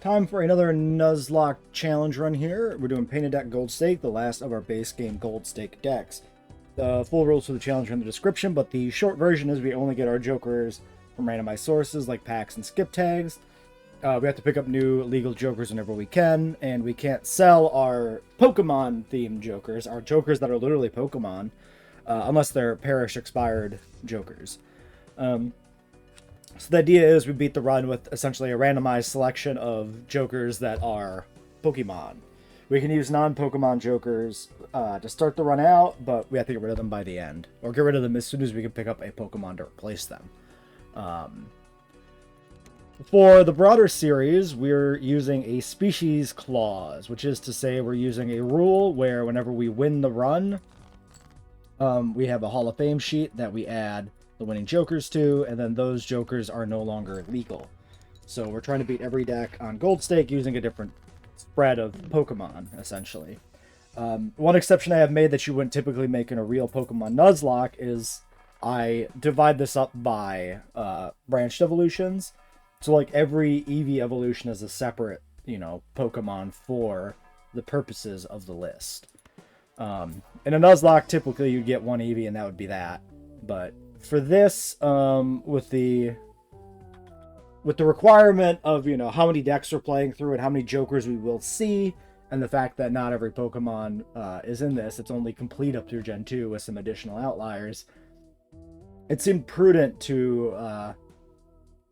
Time for another Nuzlocke challenge run here. We're doing Painted Deck Gold Stake, the last of our base game Gold Stake decks. The full rules for the challenge are in the description, but the short version is we only get our jokers from randomized sources like packs and skip tags. We have to pick up new legal jokers whenever we can, and we can't sell our Pokemon-themed jokers, our jokers that are literally Pokemon, unless they're Perish expired jokers. So the idea is we beat the run with essentially a randomized selection of jokers that are Pokemon. We can use non-Pokemon jokers to start the run out, but we have to get rid of them by the end. Or get rid of them as soon as we can pick up a Pokemon to replace them. For the broader series, we're using a species clause, which is to say we're using a rule where whenever we win the run, we have a Hall of Fame sheet that we add the winning jokers to, and then those jokers are no longer legal. So we're trying to beat every deck on Gold Stake using a different spread of Pokemon, essentially. One exception I have made that you wouldn't typically make in a real Pokemon Nuzlocke is I divide this up by branched evolutions. So like every Eevee evolution is a separate, Pokemon for the purposes of the list. In a Nuzlocke, typically you'd get one Eevee and that would be that. But for this, with the requirement of, how many decks we're playing through and how many jokers we will see, and the fact that not every Pokemon is in this, it's only complete up through Gen 2 with some additional outliers, it seemed prudent to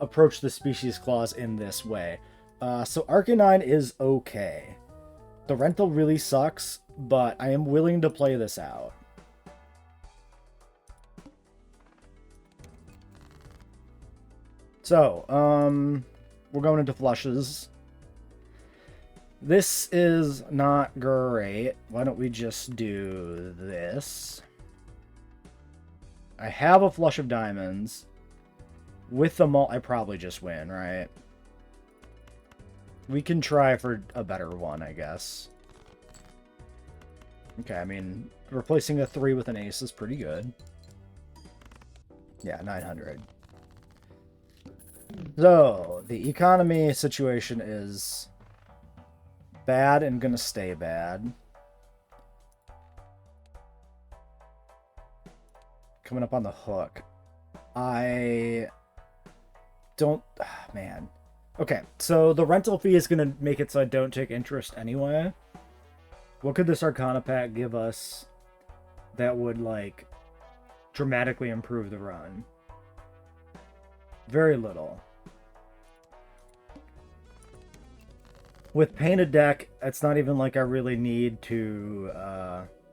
approach the species clause in this way. So Arcanine is okay. The rental really sucks, but I am willing to play this out. So, we're going into flushes. This is not great. Why don't we just do this? I have a flush of diamonds. With the mult, I probably just win, right? We can try for a better one, I guess. Okay, I mean, replacing a 3 with an ace is pretty good. Yeah, 900. So, the economy situation is bad and gonna stay bad. Coming up on the hook. I don't... man. Okay, so the rental fee is gonna make it so I don't take interest anyway. What could this Arcana pack give us that would, like, dramatically improve the run? Very little. With Painted Deck, it's not even like I really need to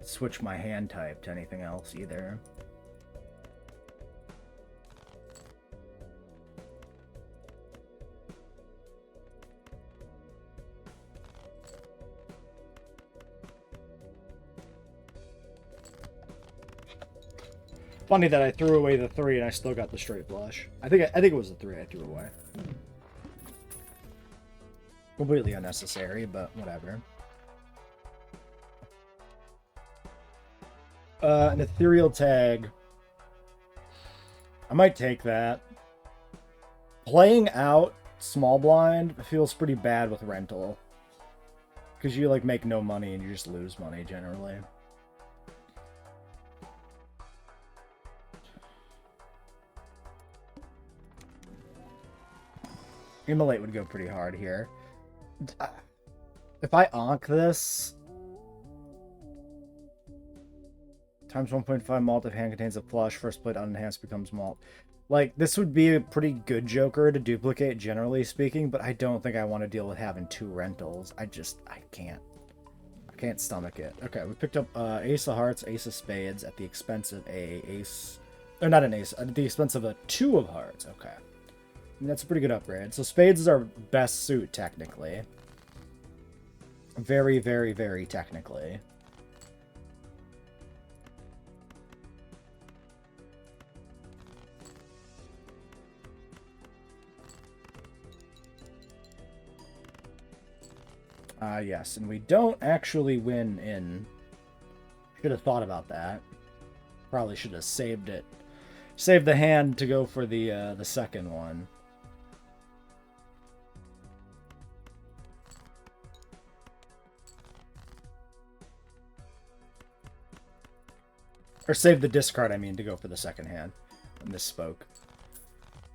switch my hand type to anything else either. Funny that I threw away the 3 and I still got the straight flush. I think it was the 3 I threw away. Completely unnecessary, but whatever. An ethereal tag. I might take that. Playing out small blind feels pretty bad with rental. Because you like make no money and you just lose money generally. Immolate would go pretty hard here. If I onk this, times 1.5 malt if hand contains a flush, first plate unenhanced becomes malt. Like, this would be a pretty good joker to duplicate, generally speaking, but I don't think I want to deal with having 2 rentals. I can't. I can't stomach it. Okay, we picked up Ace of Hearts, Ace of Spades at the expense of a ace... Or not an ace, at the expense of a 2 of Hearts. Okay. And that's a pretty good upgrade. So Spades is our best suit, technically. Very, very, very technically. Yes, and we don't actually win in... Should have thought about that. Probably should have saved it. Saved the hand to go for the second one. Or save the discard, I mean, to go for the second hand. I misspoke.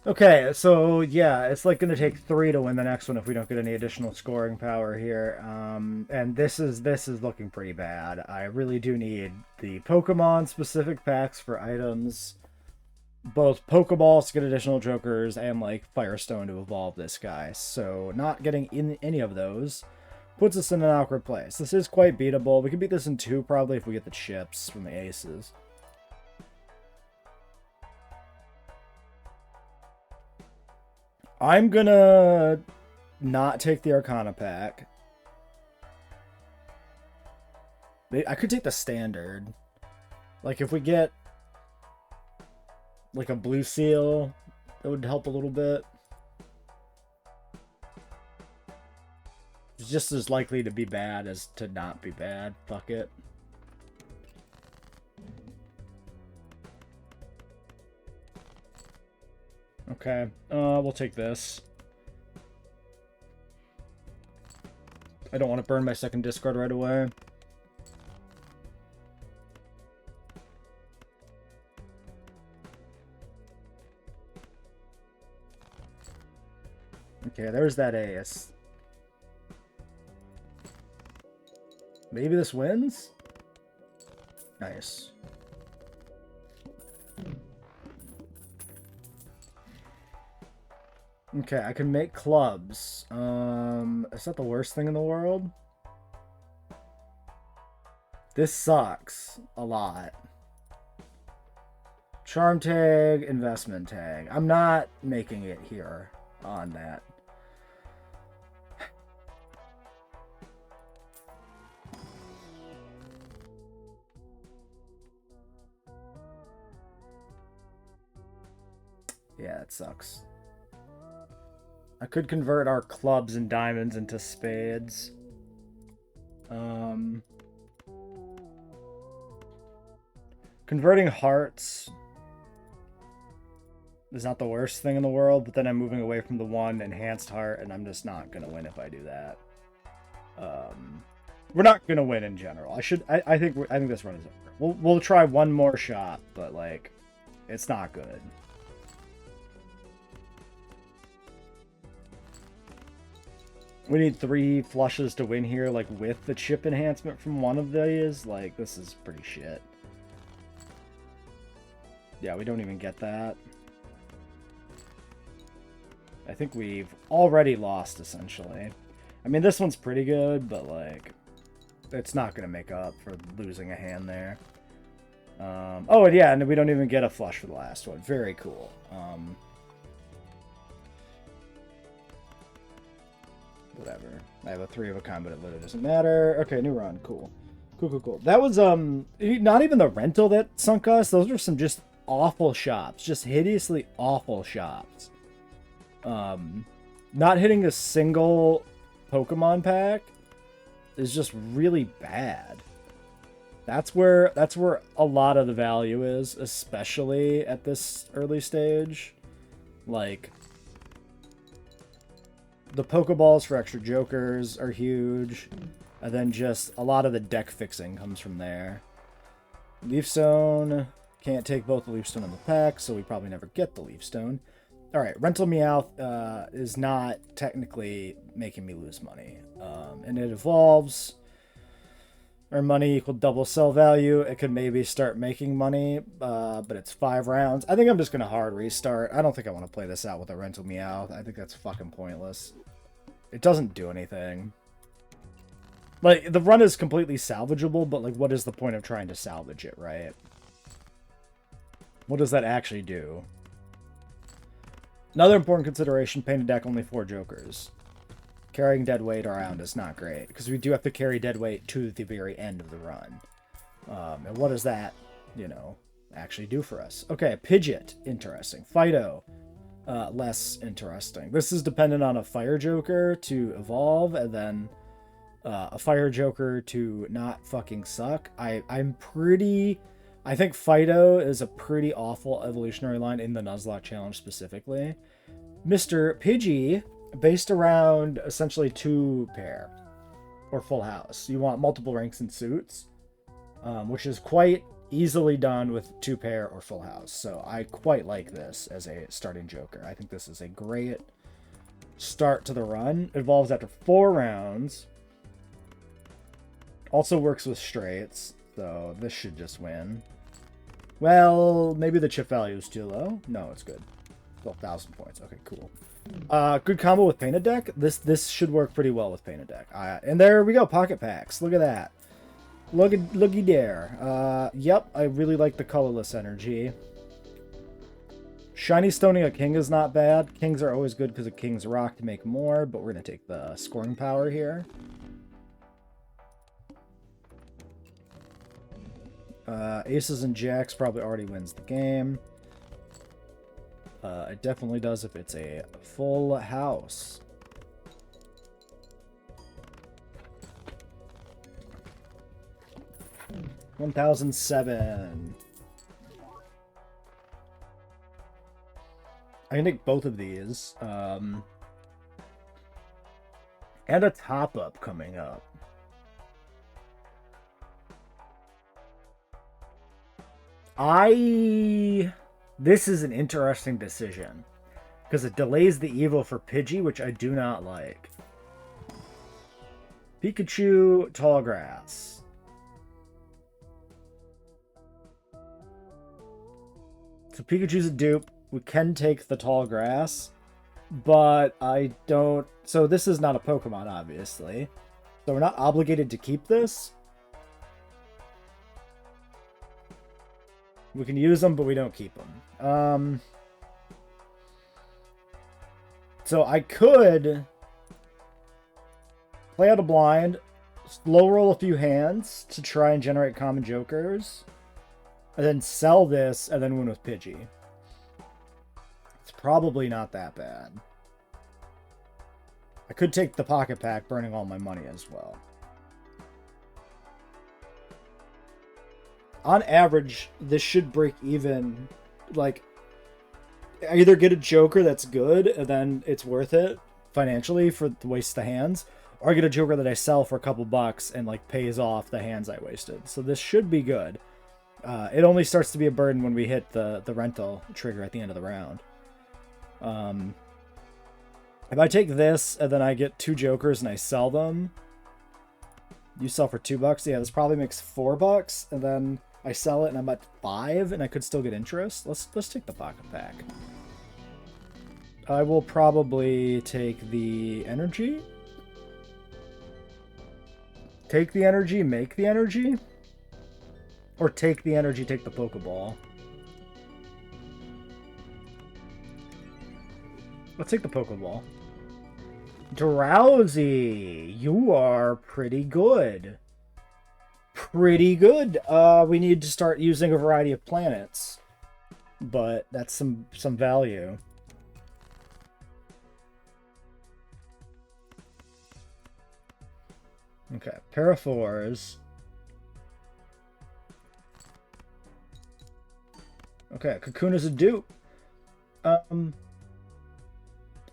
Okay, so yeah, it's like going to take 3 to win the next one if we don't get any additional scoring power here. And this is looking pretty bad. I really do need the Pokemon specific packs for items. Both Pokeballs to get additional jokers and like Firestone to evolve this guy. So not getting in any of those puts us in an awkward place. This is quite beatable. We can beat this in 2 probably if we get the chips from the aces. I'm gonna not take the Arcana pack. I could take the standard. Like if we get like a blue seal, that would help a little bit. It's just as likely to be bad as to not be bad. Fuck it. Okay, we'll take this. I don't want to burn my second discard right away. Okay, there's that ace. Maybe this wins? Nice. Okay, I can make clubs. Is that the worst thing in the world? This sucks a lot. Charm tag, investment tag. I'm not making it here on that. Yeah, it sucks. I could convert our clubs and diamonds into spades. Converting hearts is not the worst thing in the world, but then I'm moving away from the one enhanced heart, and I'm just not gonna win if I do that. We're not gonna win in general. I think this run is over. We'll try one more shot, but like, it's not good. We need 3 flushes to win here, like, with the chip enhancement from one of these. Like, this is pretty shit. Yeah, we don't even get that. I think we've already lost, essentially. I mean, this one's pretty good, but, like, it's not going to make up for losing a hand there. Oh, and yeah, and we don't even get a flush for the last one. Very cool. Whatever. I have a 3 of a kind, but it literally doesn't matter. Okay, new run. Cool. Cool. That was, not even the rental that sunk us. Those are some just awful shops. Just hideously awful shops. Not hitting a single Pokemon pack is just really bad. That's where a lot of the value is, especially at this early stage. Like, the Pokeballs for extra jokers are huge, and then just a lot of the deck fixing comes from there. Leaf Stone, can't take both the Leaf Stone and the pack, so we probably never get the Leaf Stone. Alright, Rental Meowth is not technically making me lose money. And it evolves. Our money equal double sell value. It could maybe start making money, but it's 5 rounds. I think I'm just going to hard restart. I don't think I want to play this out with a Rental Meowth. I think that's fucking pointless. It doesn't do anything. Like, the run is completely salvageable, but, like, what is the point of trying to salvage it, right? What does that actually do? Another important consideration, painted deck, only 4 jokers. Carrying dead weight around is not great, because we do have to carry dead weight to the very end of the run. And what does that, actually do for us? Okay, Pidgeot, interesting. Fido, less interesting. This is dependent on a Fire Joker to evolve, and then a Fire Joker to not fucking suck. I think Fido is a pretty awful evolutionary line in the Nuzlocke challenge specifically. Mr. Pidgey, based around essentially 2 pair or full house. You want multiple ranks and suits, which is quite easily done with 2-pair or full house. So I quite like this as a starting joker. I think this is a great start to the run. It evolves after 4 rounds. Also works with straights, so this should just win. Well, maybe the chip value is too low. No, it's good. 12,000 points. Okay, cool. Good combo with Painted Deck. This should work pretty well with Painted Deck. And there we go, Pocket Packs. Look at that. Looky there. Yep, I really like the colorless energy. Shiny Stoning a King is not bad. Kings are always good because of King's Rock to make more, but we're going to take the scoring power here. Aces and Jacks probably already wins the game. It definitely does if it's a full house. $1,007. I can take both of these. And a top-up coming up. This is an interesting decision. Because it delays the Evo for Pidgey, which I do not like. Pikachu, Tall Grass. So Pikachu's a dupe. We can take the Tall Grass. But I don't... So this is not a Pokemon, obviously. So we're not obligated to keep this. We can use them, but we don't keep them. So I could play out a blind, slow roll a few hands to try and generate common jokers, and then sell this, and then win with Pidgey. It's probably not that bad. I could take the Pocket Pack, burning all my money as well. On average, this should break even. Like, I either get a Joker that's good, and then it's worth it financially for the waste the hands, or I get a Joker that I sell for a couple bucks and, like, pays off the hands I wasted. So this should be good. It only starts to be a burden when we hit the rental trigger at the end of the round. If I take this, and then I get 2 Jokers and I sell them, you sell for $2. Yeah, this probably makes $4, and then I sell it and I'm at 5, and I could still get interest. Let's take the Pocket Pack. I will probably take the energy. Take the energy, make the energy. Or take the energy, take the Pokeball. Let's take the Pokeball. Drowsy, you are pretty good. Pretty good. We need to start using a variety of planets. But that's some value. Okay, Paraphors. Okay, Cocoon is a dupe.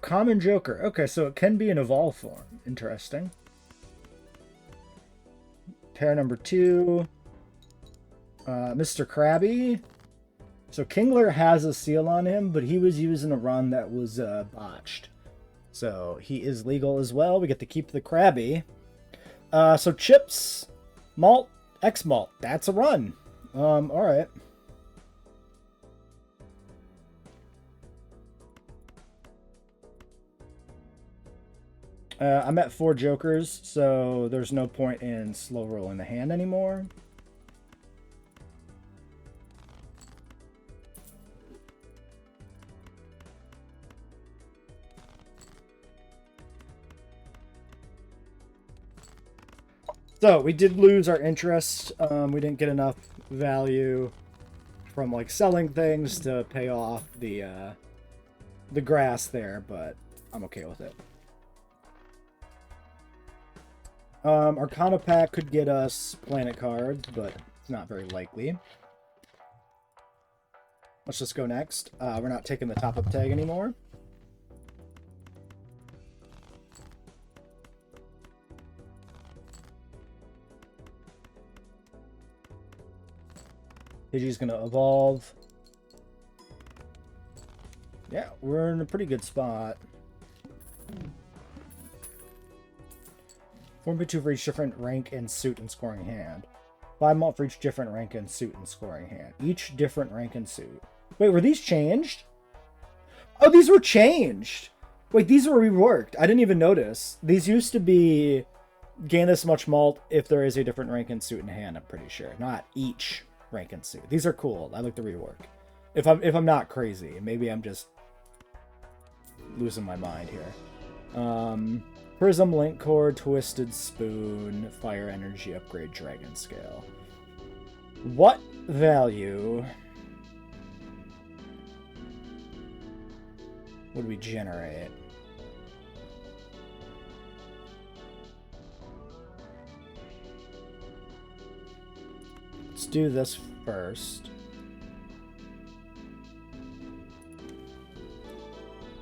Common Joker. Okay, so it can be an evolve form. Interesting. Pair number 2. Mr. Krabby. So Kingler has a seal on him, but he was using a run that was botched. So he is legal as well. We get to keep the Krabby. So Chips, Malt, X-Malt. That's a run. Alright. I'm at 4 Jokers, so there's no point in slow rolling the hand anymore. So we did lose our interest. We didn't get enough value from like selling things to pay off the grass there, but I'm okay with it. Arcana Pack could get us planet cards, but it's not very likely. Let's just go next. We're not taking the top-up tag anymore. Pidgey's gonna evolve. Yeah, we're in a pretty good spot. 4.2 for each different rank and suit and scoring hand. 5 malt for each different rank and suit and scoring hand. Each different rank and suit. Wait, were these changed? Oh, these were changed! Wait, these were reworked. I didn't even notice. These used to be gain this much malt if there is a different rank and suit in hand, I'm pretty sure. Not each rank and suit. These are cool. I like the rework. If I'm not crazy. Maybe I'm just losing my mind here. Prism, Link Cord, Twisted Spoon, Fire Energy, Upgrade, Dragon Scale. What value would we generate? Let's do this first.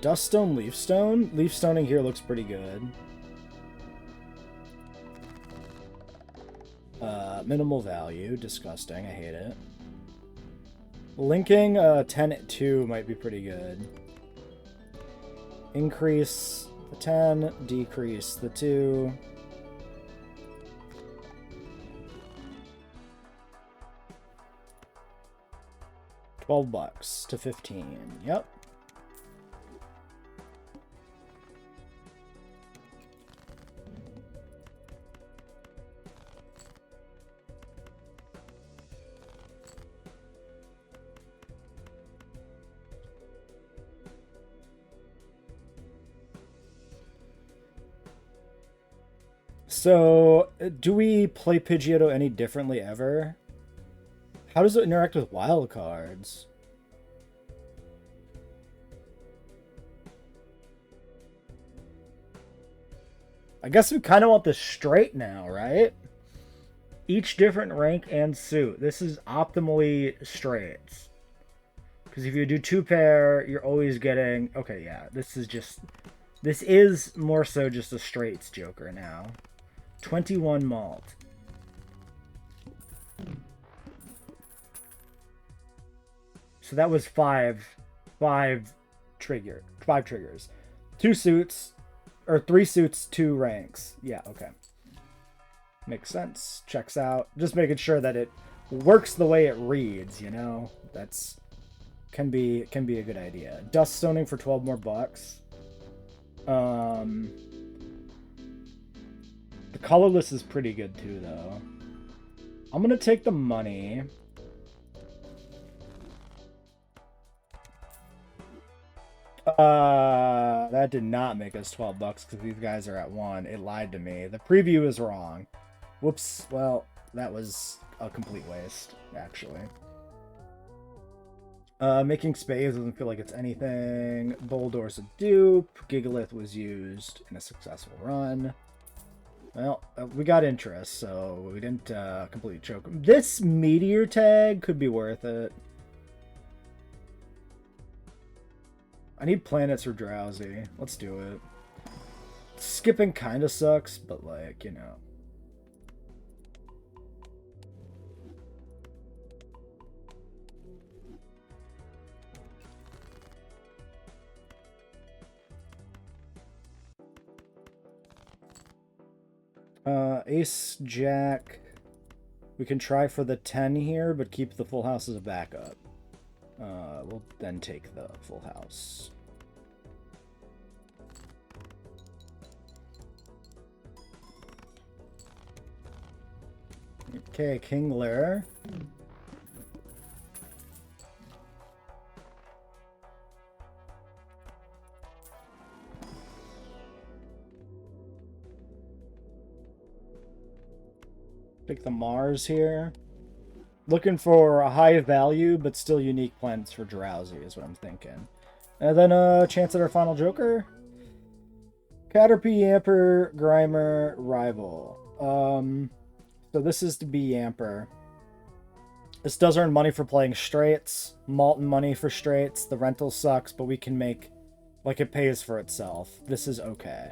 Duststone, Leafstone. Leafstoning here looks pretty good. Minimal value. Disgusting. I hate it. Linking 10 at 2 might be pretty good. Increase the 10. Decrease the 2. $12 to 15. Yep. So, do we play Pidgeotto any differently ever? How does it interact with wild cards? I guess we kind of want this straight now, right? Each different rank and suit. This is optimally straight. Because if you do 2-pair, you're always getting... Okay, yeah, this is more so just a straights Joker now. 21 malt. So that was five triggers. 2 suits, or 3 suits, 2 ranks. Yeah, okay. Makes sense. Checks out. Just making sure that it works the way it reads, you know? That's can be a good idea. Dust stoning for 12 more bucks. The colorless is pretty good too, though. I'm gonna take the money. That did not make us 12 bucks because these guys are at 1. It lied to me. The preview is wrong. Whoops. Well, that was a complete waste, actually. Making space doesn't feel like it's anything. Boldor's a dupe. Gigalith was used in a successful run. Well, we got interest, so we didn't completely choke. This meteor tag could be worth it. I need planets or drowsy. Let's do it. Skipping kind of sucks, but like, you know. Ace, Jack. We can try for the 10 here, but keep the full house as a backup. We'll then take the full house. Okay, Kingler. Pick the Mars here. Looking for a high value, but still unique planets for Drowsy is what I'm thinking. And then chance at our final Joker. Caterpie, Yamper, Grimer, Rival. So this is to be Yamper. This does earn money for playing straights. Malt and money for straights. The rental sucks, but we can make... Like, it pays for itself. This is okay.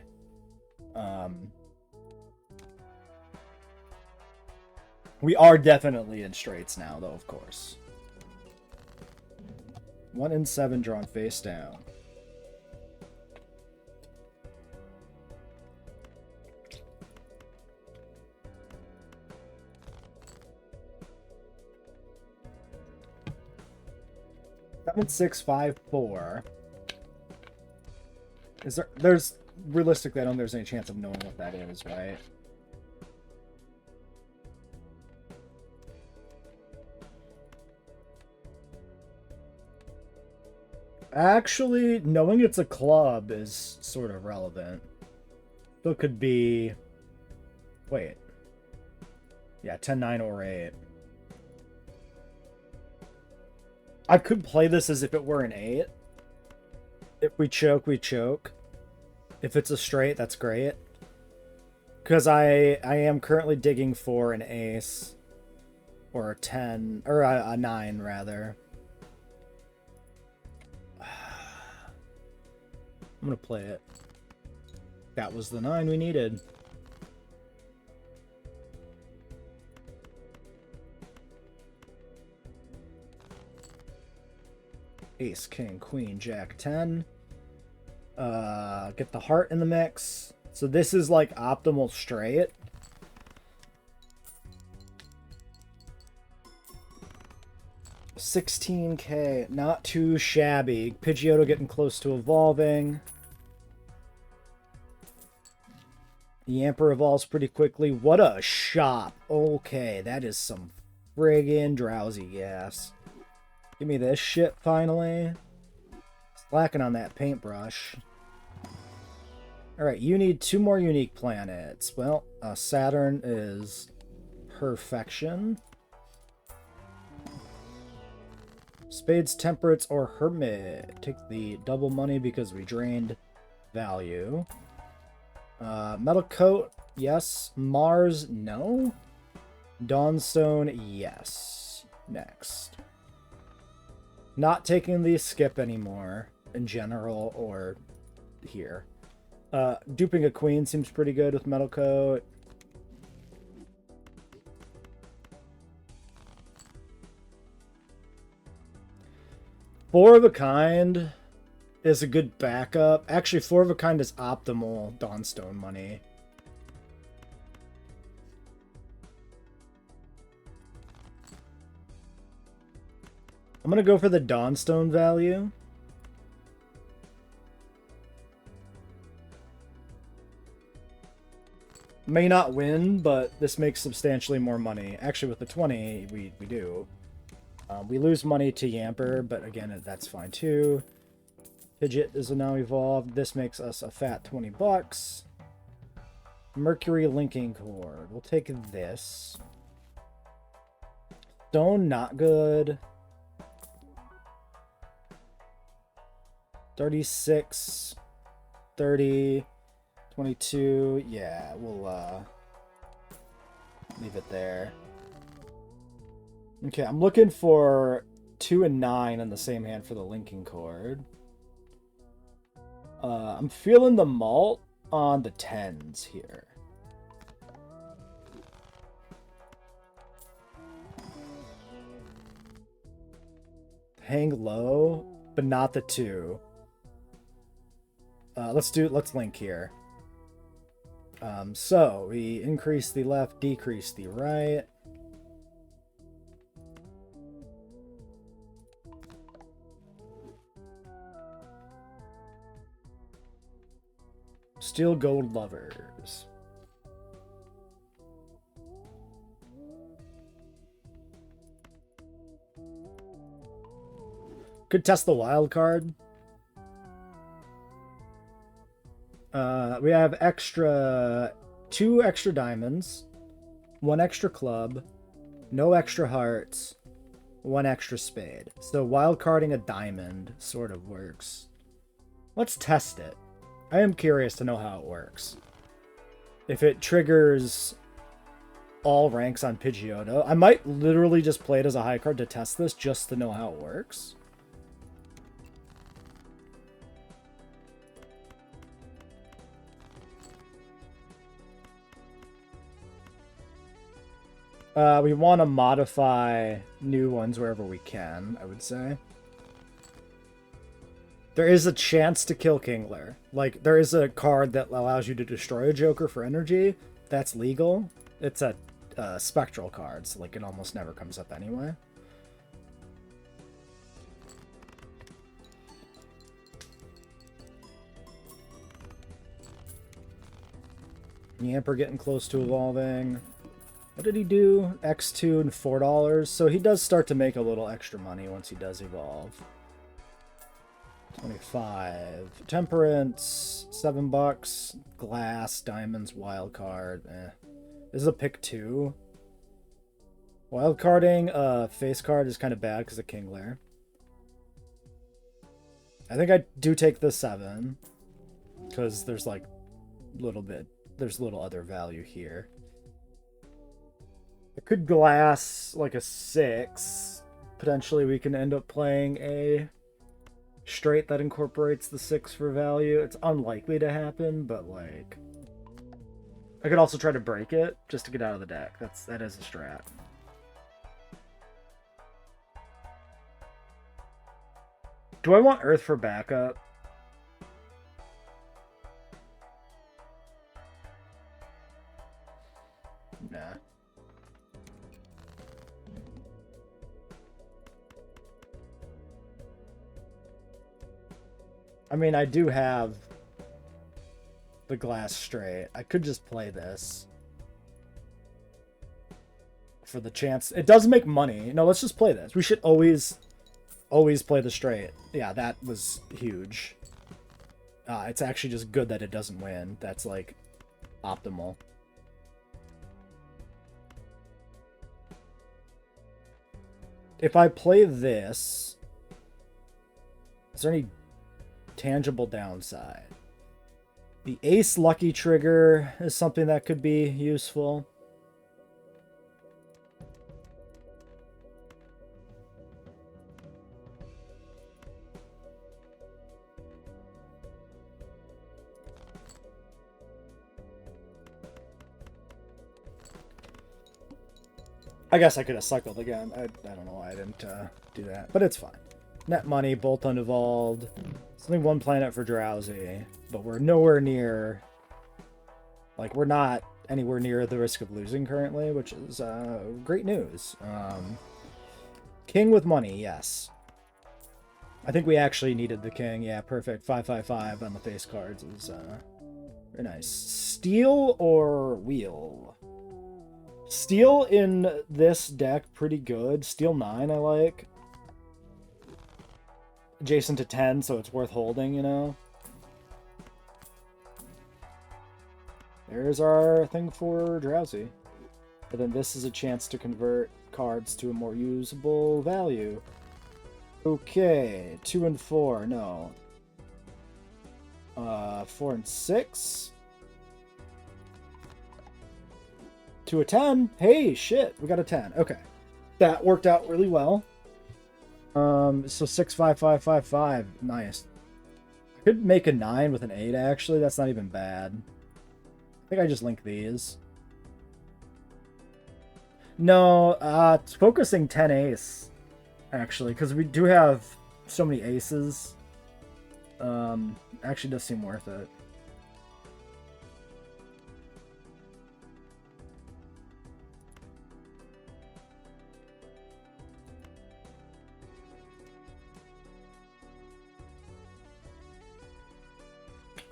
We are definitely in straights now, though, of course. 1 in 7 drawn face down. Seven, 6, 5, 4. Is there's realistically, I don't think there's any chance of knowing what that is, right? Actually, knowing it's a club is sort of relevant. So it could be... Wait. Yeah, 10, 9, or 8. I could play this as if it were an 8. If we choke, we choke. If it's a straight, that's great. Because I am currently digging for an ace. Or a 10. Or a 9, rather. I'm going to play it. That was the 9 we needed. Ace, king, queen, jack, 10. Get the heart in the mix. So this is like optimal straight. $16K, not too shabby. Pidgeotto getting close to evolving. Yamper evolves pretty quickly. What a shop. Okay, that is some friggin' drowsy gas. Give me this shit, finally. Slacking on that paintbrush. Alright, you need 2 more unique planets. Well, Saturn is perfection. Spades, Temperates, or Hermit. Take the double money because we drained value. Metal Coat, yes. Mars, no. Dawnstone, yes. Next. Not taking the skip anymore, in general, or here. Duping a queen seems pretty good with Metal Coat. Four of a Kind is a good backup. Actually, 4 of a Kind is optimal Dawnstone money. I'm going to go for the Dawnstone value. May not win, but this makes substantially more money. Actually, with the 20, we do. We lose money to Yamper, but again, that's fine too. Pidgeot is now evolved. This makes us a fat 20 bucks. Mercury Linking Cord. We'll take this. Stone, not good. 36, 30, 22. Yeah, we'll leave it there. Okay, I'm looking for 2 and 9 on the same hand for the linking cord. I'm feeling the malt on the 10s here. Hang low, but not the 2. Let's link here. So we increase the left, decrease the right. Steel Gold Lovers. Could test the wild card. We have two extra diamonds, 1 extra club, no extra hearts, 1 extra spade. So wild carding a diamond sort of works. Let's test it. I am curious to know how it works. If it triggers all ranks on Pidgeotto, I might literally just play it as a high card to test this just to know how it works. We want to modify new ones wherever we can, I would say. There is a chance to kill Kingler. Like, there is a card that allows you to destroy a Joker for energy. That's legal. It's a spectral card, so like it almost never comes up anyway. Yamper getting close to evolving. What did he do? X2 and $4. So he does start to make a little extra money once he does evolve. 25. Temperance, $7. Glass, diamonds, wild card. This is a pick 2. Wild carding face card is kind of bad because of Kingler. I think I do take the 7 because there's like there's little other value here. I could glass like a 6. Potentially we can end up playing a straight that incorporates the 6 for value. It's unlikely to happen, but like I could also try to break it just to get out of the deck. That is a strat. Do I want Earth for backup? Nah. I mean, I do have the glass straight. I could just play this for the chance. It does make money. No, let's just play this. We should always play the straight. Yeah, that was huge. It's actually just good that it doesn't win. That's like optimal. If I play this, is there any tangible downside? The Ace Lucky trigger is something that could be useful. I guess I could have cycled again. I don't know why I didn't do that, but it's fine. Net money, Bolt unevolved. Something 1 planet for Drowsy, but we're nowhere near... Like, we're not anywhere near the risk of losing currently, which is great news. King with money, yes. I think we actually needed the king. Yeah, perfect. 5/5/5 on the face cards is very nice. Steel or wheel? Steel in this deck, pretty good. Steel 9, I like. Adjacent to 10, so it's worth holding, you know? There's our thing for Drowsy. And then this is a chance to convert cards to a more usable value. Okay, 2 and 4, no. 4 and 6. 2 a 10. Hey, shit, we got a 10. Okay. That worked out really well. So 6/5/5/5. Nice. I could make a 9 with an 8, actually. That's not even bad. I think I just link these. No, it's focusing 10 ace, actually, because we do have so many aces. Actually does seem worth it.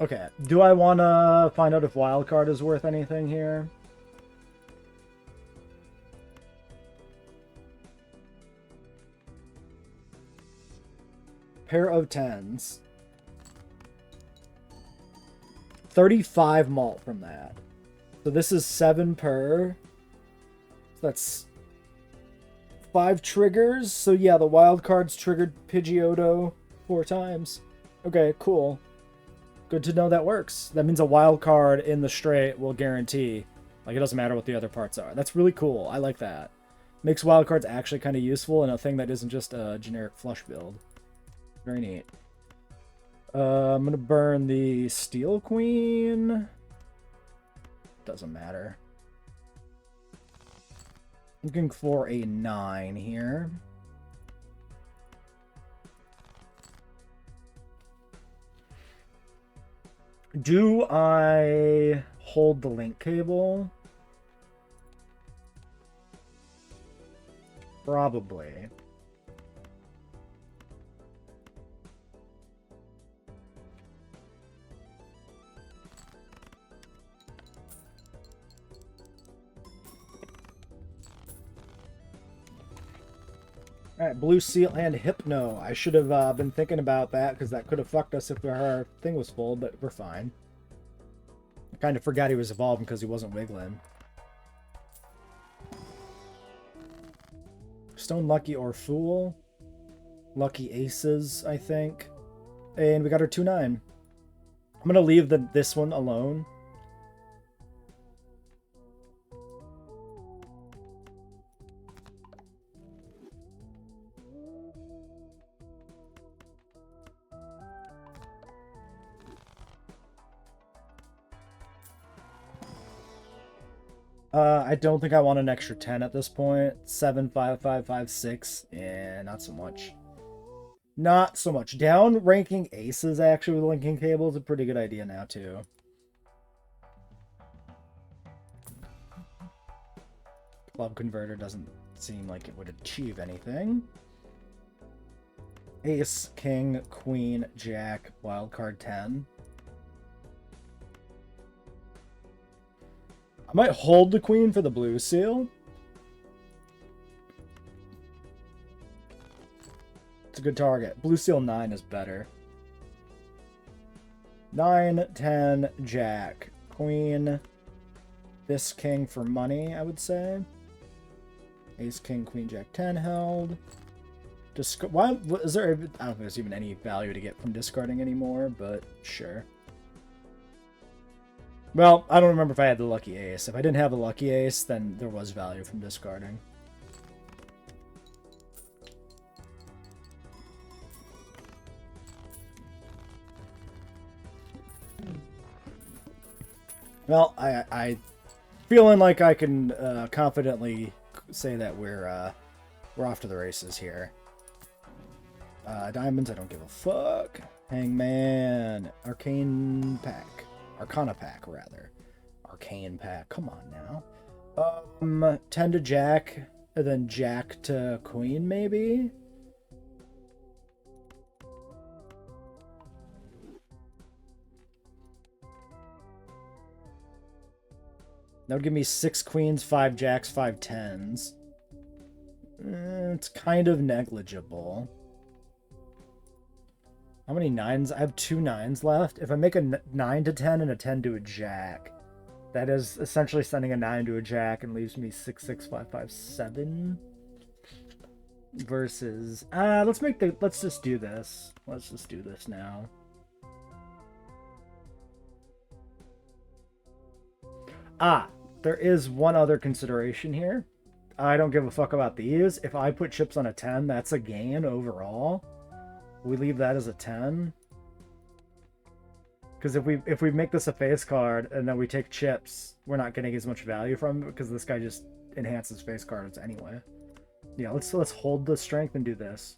Okay, do I want to find out if wildcard is worth anything here? Pair of 10s. 35 malt from that. So this is 7 per. So that's 5 triggers. So yeah, the wildcard's triggered Pidgeotto 4 times. Okay, cool. Good to know that works. That means a wild card in the straight will guarantee. Like, it doesn't matter what the other parts are. That's really cool. I like that. Makes wild cards actually kind of useful in a thing that isn't just a generic flush build. Very neat. I'm going to burn the Steel Queen. Doesn't matter. Looking for a 9 here. Do I hold the link cable? Probably. Alright, Blue Seal and Hypno. I should have been thinking about that, because that could have fucked us if our thing was full, but we're fine. I kind of forgot he was evolving because he wasn't wiggling. Stone Lucky or Fool. Lucky Aces, I think. And we got our 2-9. I'm going to leave this one alone. I don't think I want an extra 10 at this point. 7, 5, 5, 5, 6. Yeah, not so much. Not so much. Down ranking aces actually with linking cable is a pretty good idea now too. Club Converter doesn't seem like it would achieve anything. Ace, King, Queen, Jack, Wildcard 10. I might hold the Queen for the Blue Seal. It's a good target. Blue Seal 9 is better. 9, 10, Jack, Queen. This King for money, I would say. Ace, King, Queen, Jack, 10 held. Why is there? I don't know if there's even any value to get from discarding anymore, but sure. Well, I don't remember if I had the Lucky Ace. If I didn't have the Lucky Ace, then there was value from discarding. Well, I feeling like I can confidently say that we're off to the races here. Diamonds, I don't give a fuck. Hangman, Arcane Pack. Arcana Pack, rather. Arcane Pack. Come on now. 10 to Jack, and then Jack to Queen, maybe? That would give me 6 Queens, 5 Jacks, 5 10s. It's kind of negligible. How many 9s? I have 2 9s left. If I make a 9 to 10 and a 10 to a Jack, that is essentially sending a 9 to a Jack and leaves me 6, 6, 5, 5, 7. Versus... let's just do this. Let's just do this now. There is one other consideration here. I don't give a fuck about these. If I put chips on a 10, that's a gain overall. We leave that as a 10. Because if we make this a face card and then we take chips, we're not getting as much value from it because this guy just enhances face cards anyway. Yeah, let's hold the strength and do this.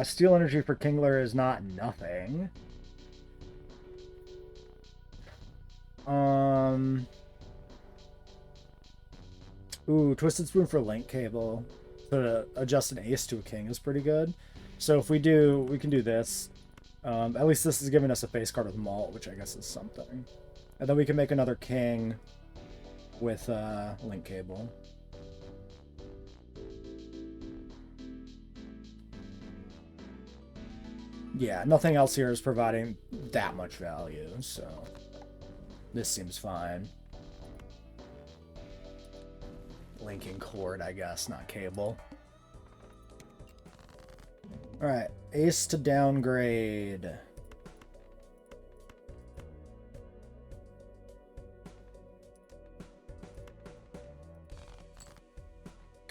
Steel Energy for Kingler is not nothing. Ooh, Twisted Spoon for link cable. To adjust an ace to a king is pretty good. So if we can do this. At least this is giving us a face card with Malt, which I guess is something. And then we can make another king with link cable. Yeah, nothing else here is providing that much value, so this seems fine. Linking cord, I guess, not cable. Alright, ace to downgrade.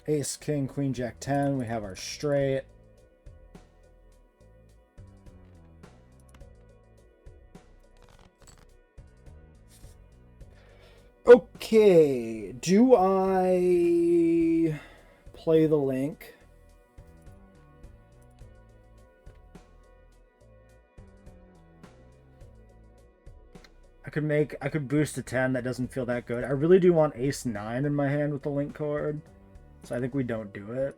Ace, king, queen, jack, 10. We have our straight. Okay, do I play the link? I could boost to 10. That doesn't feel that good. I really do want ace 9 in my hand with the link card, so I think we don't do it.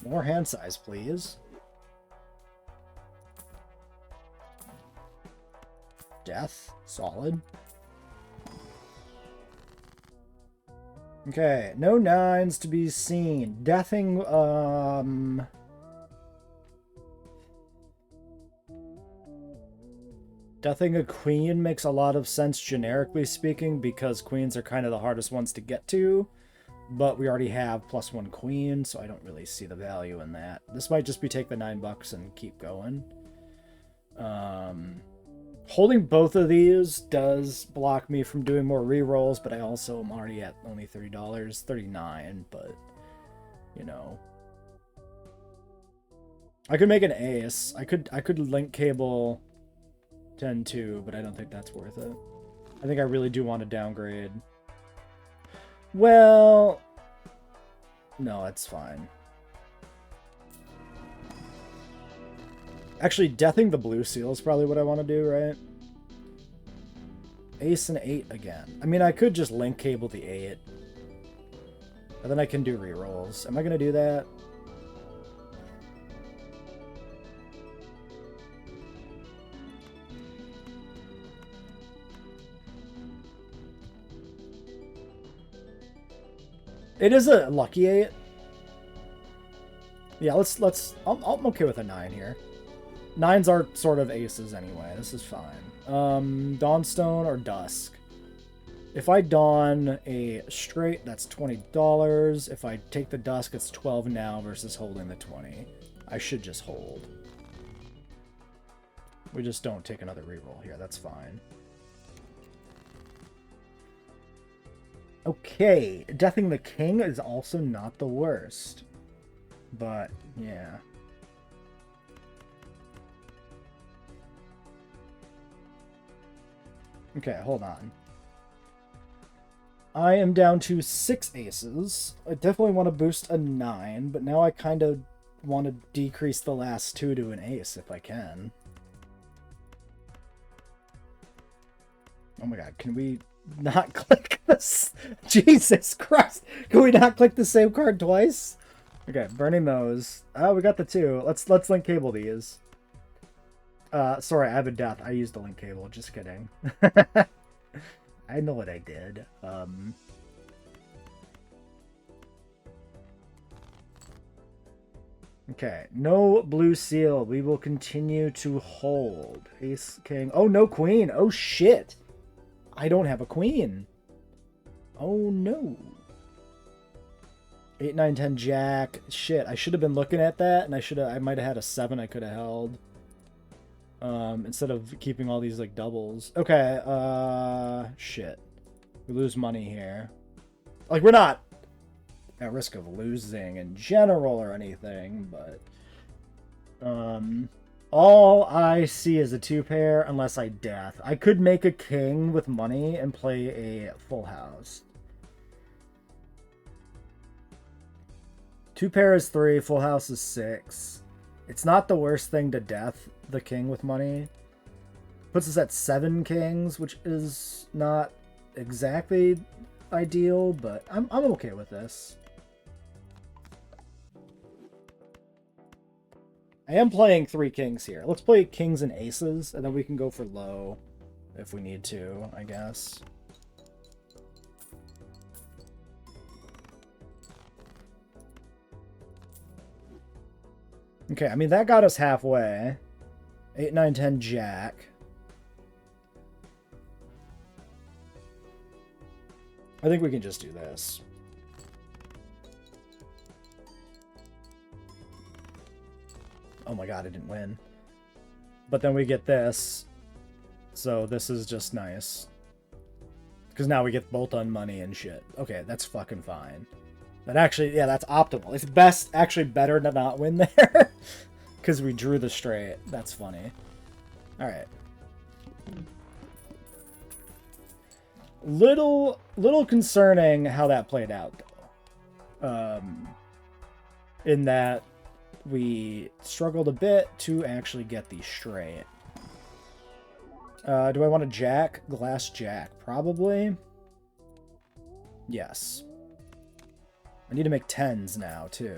More hand size, please. Death. Solid. Okay, no 9s to be seen. Deathing, Deathing a queen makes a lot of sense generically speaking, because queens are kind of the hardest ones to get to. But we already have +1 queen, so I don't really see the value in that. This might just be take the $9 and keep going. Holding both of these does block me from doing more rerolls, but I also am already at only $30, $39, but, you know. I could make an ace. I could link cable 10-2, but I don't think that's worth it. I think I really do want to downgrade. Well, no, it's fine. Actually, deathing the blue seal is probably what I want to do, right? Ace and 8 again. I mean, I could just link cable the 8. But then I can do rerolls. Am I going to do that? It is a lucky 8. Yeah, I'm okay with a 9 here. 9s are sort of aces anyway. This is fine. Dawnstone or Dusk. If I Dawn a straight, that's $20. If I take the Dusk, it's 12 now versus holding the 20. I should just hold. We just don't take another reroll here. That's fine. Okay, deathing the king is also not the worst. But, yeah. Okay, hold on. I am down to 6 aces. I definitely want to boost a 9, but now I kind of want to decrease the last 2 to an ace if I can. Oh my god, can we not click this? Jesus Christ! Can we not click the same card twice? Okay, burning those. Oh, we got the 2. Let's link cable these. Sorry, I have a death. I used the link cable. Just kidding. I know what I did. Okay, no blue seal. We will continue to hold. Ace, king. Oh, no queen. Oh, shit. I don't have a queen. Oh, no. 8, 9, 10, jack. Shit, I should have been looking at that, and I might have had a 7 I could have held. Instead of keeping all these, like, doubles. Okay, shit. We lose money here. Like, we're not at risk of losing in general or anything, but... all I see is a 2-pair unless I death. I could make a king with money and play a full house. 2-pair is 3, full house is 6. It's not the worst thing to death the king with money. Puts us at 7 kings, which is not exactly ideal, but I'm okay with this. I am playing 3 kings here. Let's play kings and aces, and then we can go for low if we need to, I guess. Okay, I mean, that got us halfway. 8, 9, 10, jack. I think we can just do this. Oh my god, I didn't win. But then we get this. So this is just nice. Because now we get bolt on money and shit. Okay, that's fucking fine. That actually, yeah, that's optimal. It's best, actually better to not win there. Because we drew the straight. That's funny. Alright. Little concerning how that played out, though. In that we struggled a bit to actually get the straight. Do I want to jack? Glass jack. Probably. Yes. I need to make 10s now, too.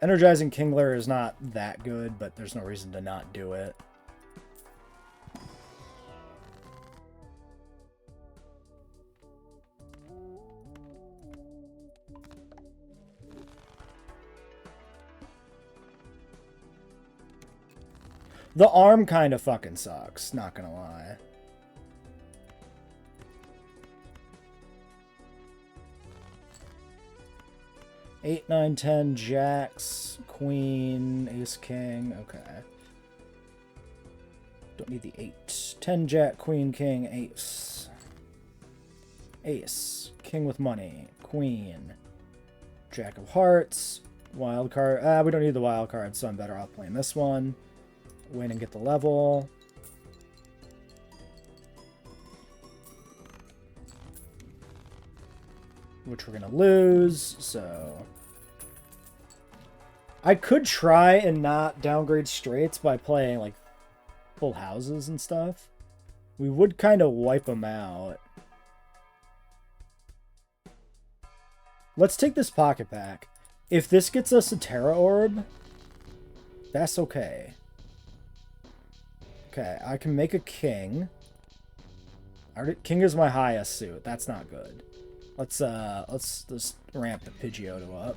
Energizing Kingler is not that good, but there's no reason to not do it. The arm kind of fucking sucks, not gonna lie. Eight, 9, 10, jacks, queen, ace, king, okay. Don't need the 8. 10, jack, queen, king, ace. Ace, king with money, queen, jack of hearts, wild card. We don't need the wild card, so I'm better off playing this one. Win and get the level. Which we're going to lose, so... I could try and not downgrade straights by playing, like, full houses and stuff. We would kind of wipe them out. Let's take this pocket pack. If this gets us a Terra Orb, that's okay. Okay, I can make a king. King is my highest suit. That's not good. Let's just ramp the Pidgeotto up.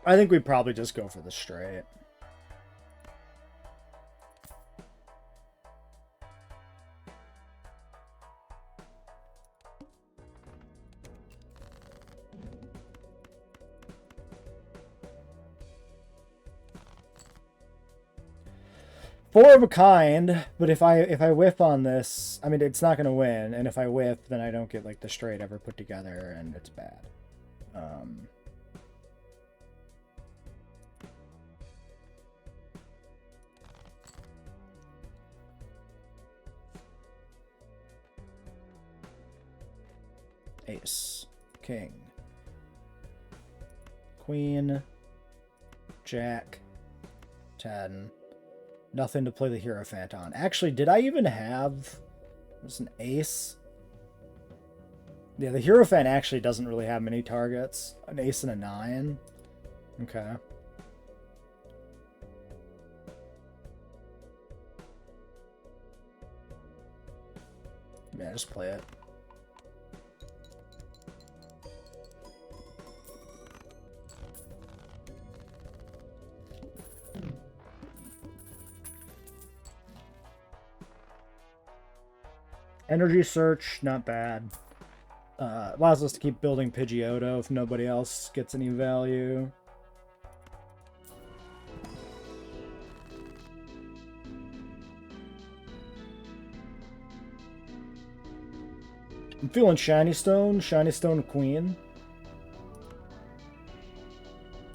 I think we probably just go for the straight. Four of a kind, but if I whiff on this, I mean, it's not going to win, and if I whiff, then I don't get, like, the straight ever put together, and it's bad. Ace, king, queen, jack, 10. Nothing to play the Hierophant on. Actually, did I even have... There's an ace. Yeah, the Hierophant actually doesn't really have many targets. An ace and a 9. Okay. Yeah, just play it. Energy Search, not bad. Allows us to keep building Pidgeotto if nobody else gets any value. I'm feeling Shiny Stone Queen.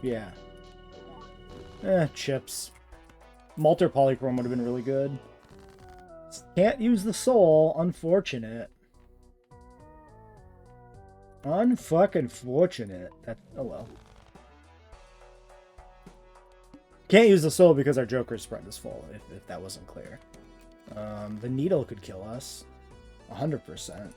Yeah. Chips. Molter Polychrome would have been really good. Can't use the soul. Unfortunate. Unfucking fortunate. That, oh well. Can't use the soul because our Joker's spread is full, if that wasn't clear. The needle could kill us. 100%.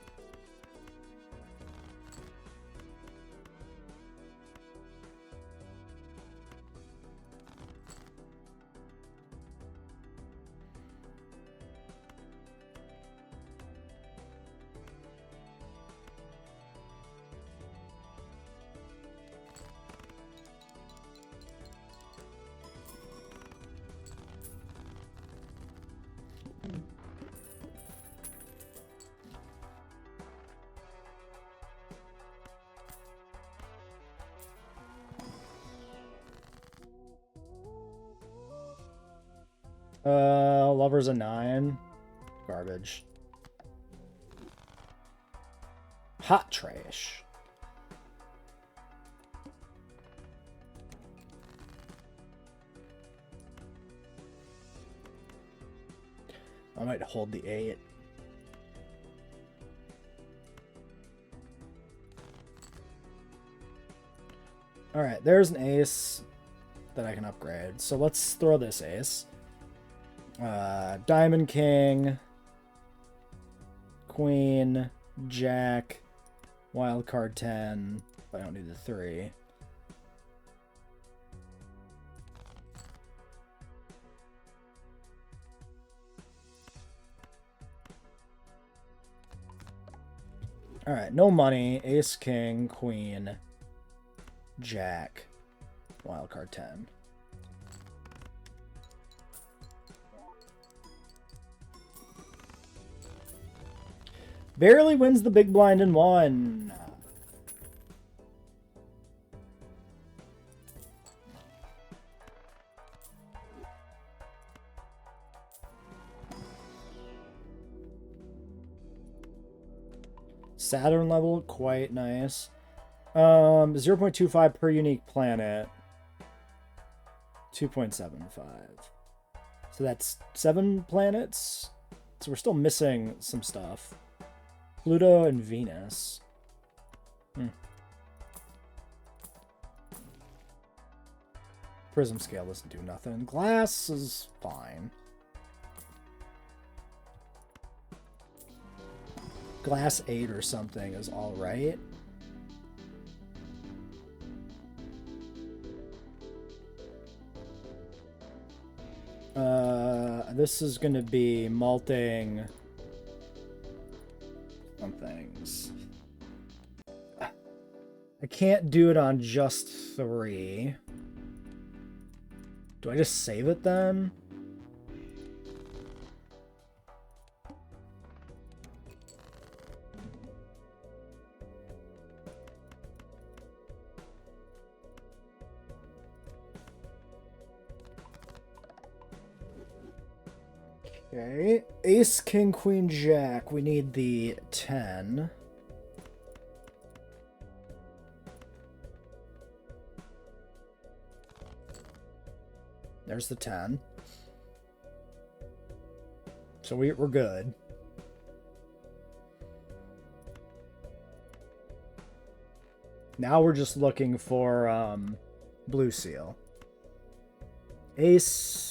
Lover's a 9. Garbage. Hot trash. I might hold the 8. Alright, there's an ace that I can upgrade. So let's throw this ace. Diamond King, Queen, Jack, Wildcard 10. I don't need the 3. Alright, no money. Ace, King, Queen, Jack, Wildcard 10. Barely wins the big blind in 1. Saturn level, quite nice. 0.25 per unique planet. 2.75. So that's 7 planets. So we're still missing some stuff. Pluto and Venus. Prism scale doesn't do nothing. Glass is fine. Glass 8 or something is alright. This is going to be malting some things. I can't do it on just 3. Do I just save it then? Okay, Ace, King, Queen, Jack. We need the 10. There's the 10. So we're good. Now we're just looking for blue seal. Ace.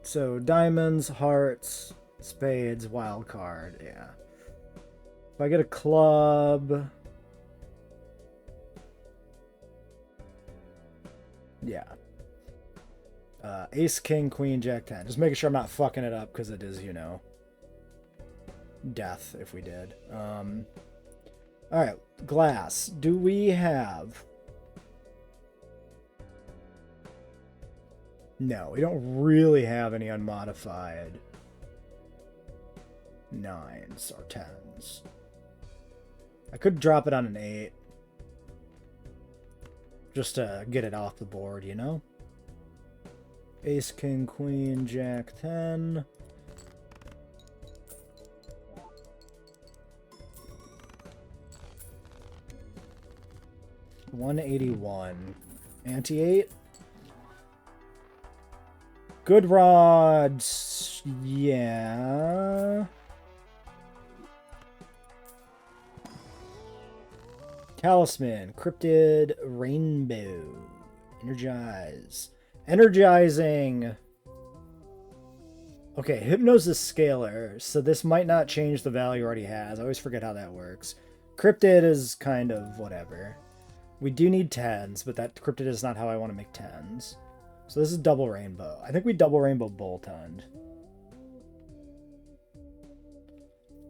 So diamonds, hearts, spades, wild card, yeah. If I get a club, yeah. Ace, King, Queen, Jack, 10. Just making sure I'm not fucking it up because it is, you know, death if we did. All right, glass. Do we have? No, we don't really have any unmodified 9s or 10s. I could drop it on an 8. Just to get it off the board, you know? Ace, King, Queen, Jack, 10. $181. Anti-8. Good rods, yeah. Talisman, Cryptid, Rainbow, Energize, Energizing. Okay, Hypnosis Scalar, so this might not change the value it already has. I always forget how that works. Cryptid is kind of whatever. We do need 10s, but that Cryptid is not how I want to make 10s. So this is double rainbow. I think we double rainbow Boltund.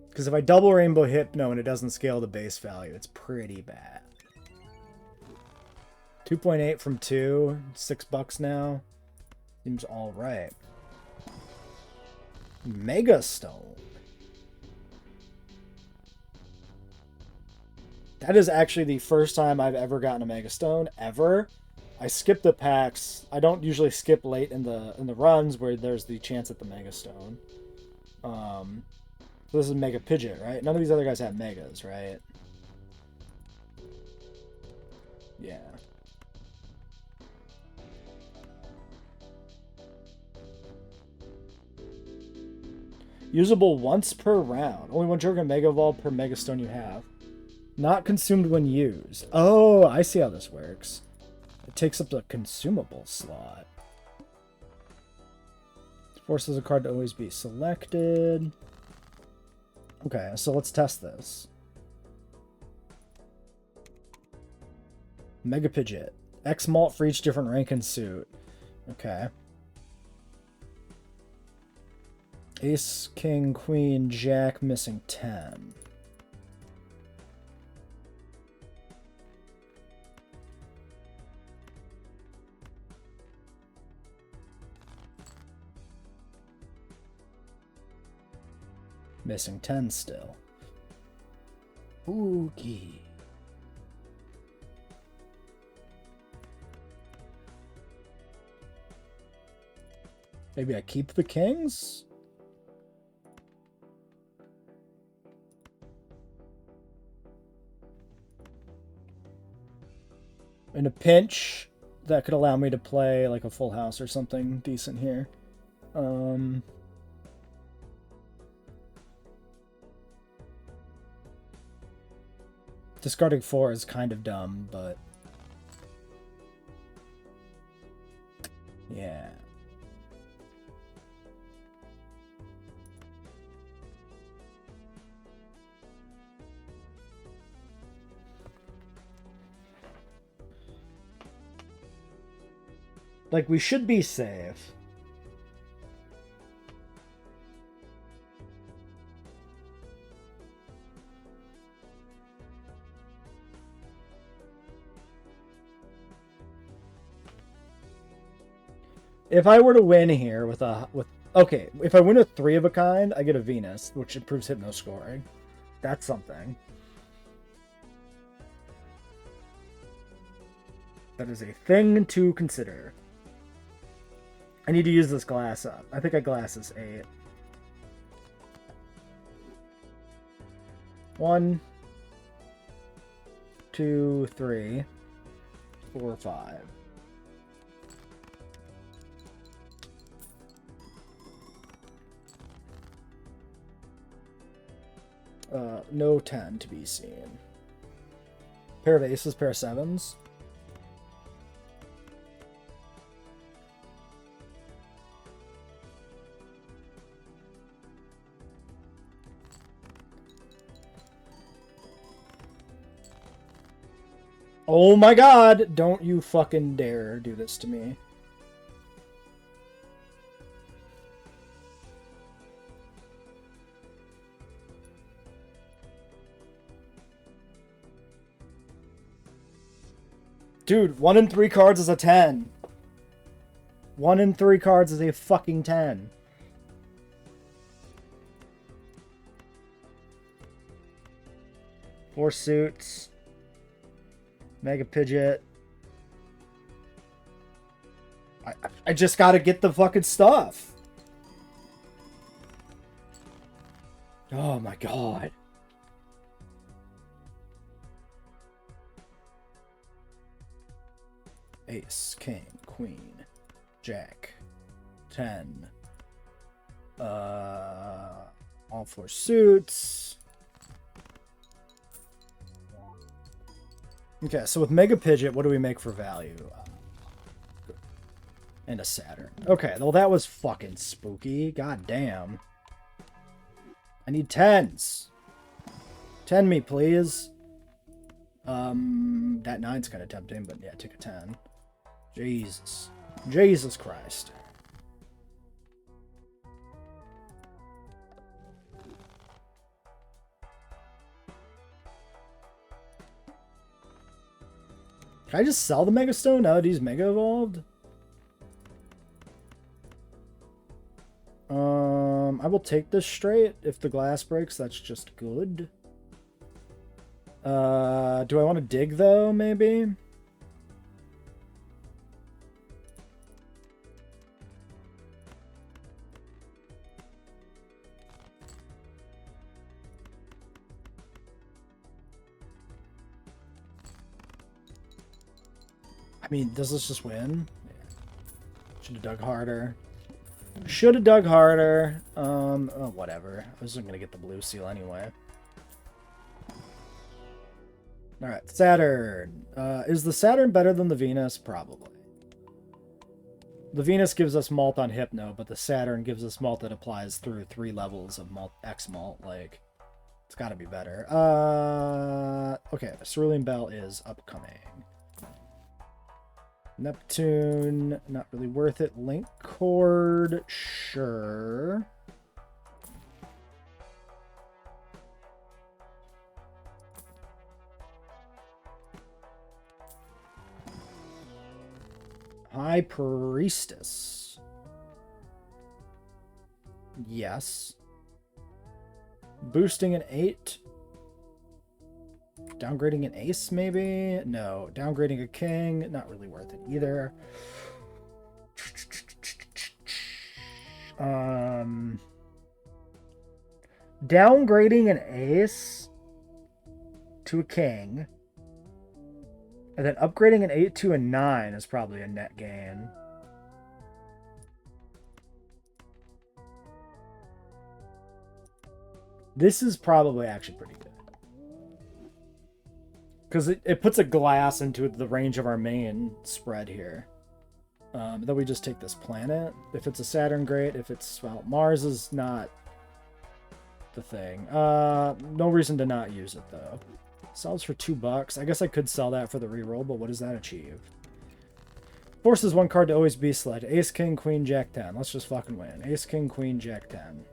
Because if I double rainbow Hypno and it doesn't scale the base value, it's pretty bad. 2.8 from 2. $6 now. Seems alright. Mega Stone. That is actually the first time I've ever gotten a Mega Stone, ever. I skip the packs. I don't usually skip late in the runs where there's the chance at the Mega Stone. So this is Mega Pidgeot, right? None of these other guys have Megas, right? Yeah. Usable once per round. Only one Jorgen Mega Evolve per Mega Stone you have. Not consumed when used. Oh, I see how this works. It takes up the consumable slot. Forces a card to always be selected. Okay, so let's test this. Mega Pidgeot. X malt for each different rank and suit. Okay. Ace, King, Queen, Jack, missing 10. Missing 10 still. Oogie. Maybe I keep the kings? In a pinch, that could allow me to play like a full house or something decent here. Discarding 4 is kind of dumb, but yeah. Like, we should be safe. If I were to win here okay, if I win a 3 of a kind, I get a Venus, which improves Hypno scoring. That's something. That is a thing to consider. I need to use this glass up. I think I glass this 8. 1, 2, 3, 4, 5. No 10 to be seen. Pair of aces, pair of 7s. Oh my god! Don't you fucking dare do this to me. Dude, 1 in 3 cards is a 10. 1 in 3 cards is a fucking 10. Four suits. Mega Pidgeot. I just gotta get the fucking stuff. Oh my god. Ace, King, Queen, Jack, 10. All 4 suits. Okay, so with Mega Pidgeot, what do we make for value? And a Saturn. Okay, well that was fucking spooky. God damn. I need 10s. 10 me, please. That 9's kind of tempting, but yeah, take a 10. Jesus. Jesus Christ. Can I just sell the Mega Stone now that he's Mega Evolved? I will take this straight. If the glass breaks, that's just good. Do I want to dig, though, maybe? I mean, does this just win? Should have dug harder. Should have dug harder. Oh, whatever. I was going to get the blue seal anyway. Alright, Saturn. Is the Saturn better than the Venus? Probably. The Venus gives us Malt on Hypno, but the Saturn gives us Malt that applies through 3 levels of X Malt. Like, it's got to be better. Okay, Cerulean Bell is upcoming. Neptune, not really worth it. Link Cord, sure. High Priestess. Yes. Boosting an 8. Downgrading an ace, maybe? No. Downgrading a king, not really worth it either. Downgrading an ace to a king, and then upgrading an 8 to a 9 is probably a net gain. This is probably actually pretty good. Because it puts a glass into the range of our main spread here. Then we just take this planet. If it's a Saturn, great. If it's, well, Mars is not the thing. No reason to not use it, though. Sells for $2. I guess I could sell that for the reroll, but what does that achieve? Forces 1 card to always be selected. Ace, King, Queen, Jack, 10. Let's just fucking win. Ace, King, Queen, Jack, 10.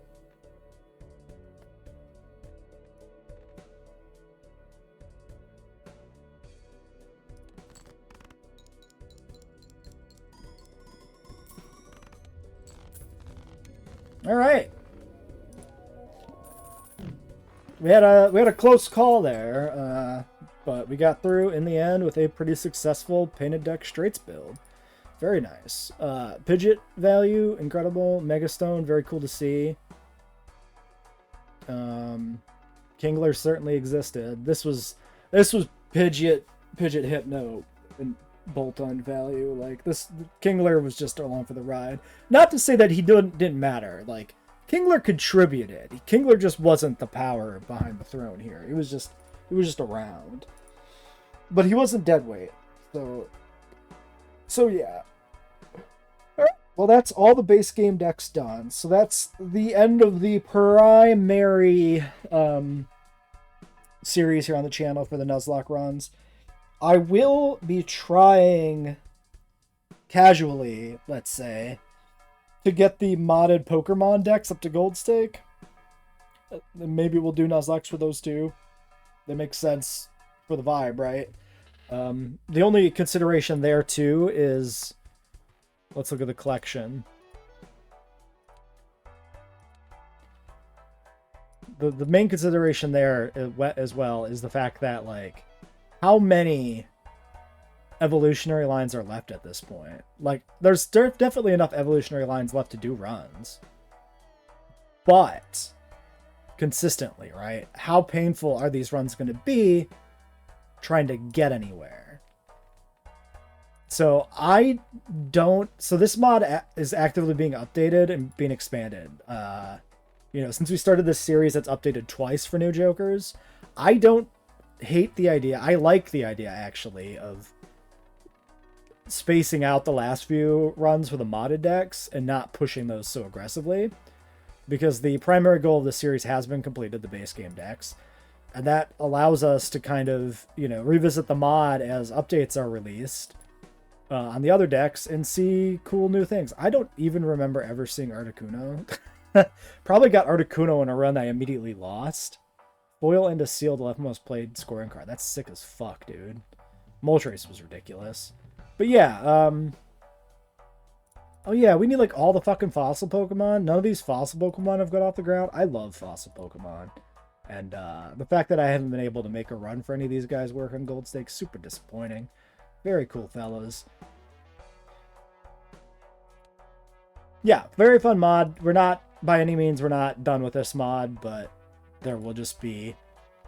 All right. We had a close call there, but we got through in the end with a pretty successful painted deck straights build. Very nice. Pidgeot value, incredible. Megastone, very cool to see. Kingler certainly existed. This was Pidgeot Hypno and bolt-on value. Like, this Kingler was just along for the ride. Not to say that he didn't matter. Like, Kingler contributed. Kingler just wasn't the power behind the throne here. He was just around. But he wasn't dead weight. So yeah. All right. Well, that's all the base game decks done. So that's the end of the primary series here on the channel for the Nuzlocke runs. I will be trying casually, let's say, to get the modded Pokermon decks up to gold stake. Maybe we'll do Nuzlocks for those too. That makes sense for the vibe, right? The only consideration there too is, let's look at the collection. The main consideration there as well is the fact that, like, how many evolutionary lines are left at this point? Like, there's definitely enough evolutionary lines left to do runs. But consistently, right? How painful are these runs going to be trying to get anywhere? So so this mod is actively being updated and being expanded. Since we started this series, it's updated twice for new Jokers. I don't hate the idea. I like the idea, actually, of spacing out the last few runs for the modded decks and not pushing those so aggressively, because the primary goal of the series has been completed, the base game decks, and that allows us to kind of, revisit the mod as updates are released on the other decks and see cool new things. I don't even remember ever seeing Articuno. Probably got Articuno in a run I immediately lost. Foil and a seal, the left most played scoring card. That's sick as fuck, dude. Moltres was ridiculous. But yeah, oh yeah, we need, like, all the fucking fossil Pokemon. None of these fossil Pokemon have got off the ground. I love fossil Pokemon. And the fact that I haven't been able to make a run for any of these guys work on gold stakes, super disappointing. Very cool fellas. Yeah, very fun mod. By any means, we're not done with this mod, but there will just be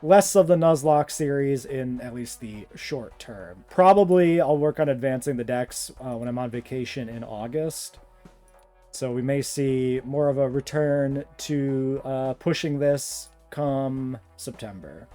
less of the Nuzlocke series in at least the short term. Probably I'll work on advancing the decks when I'm on vacation in August. So we may see more of a return to pushing this come September.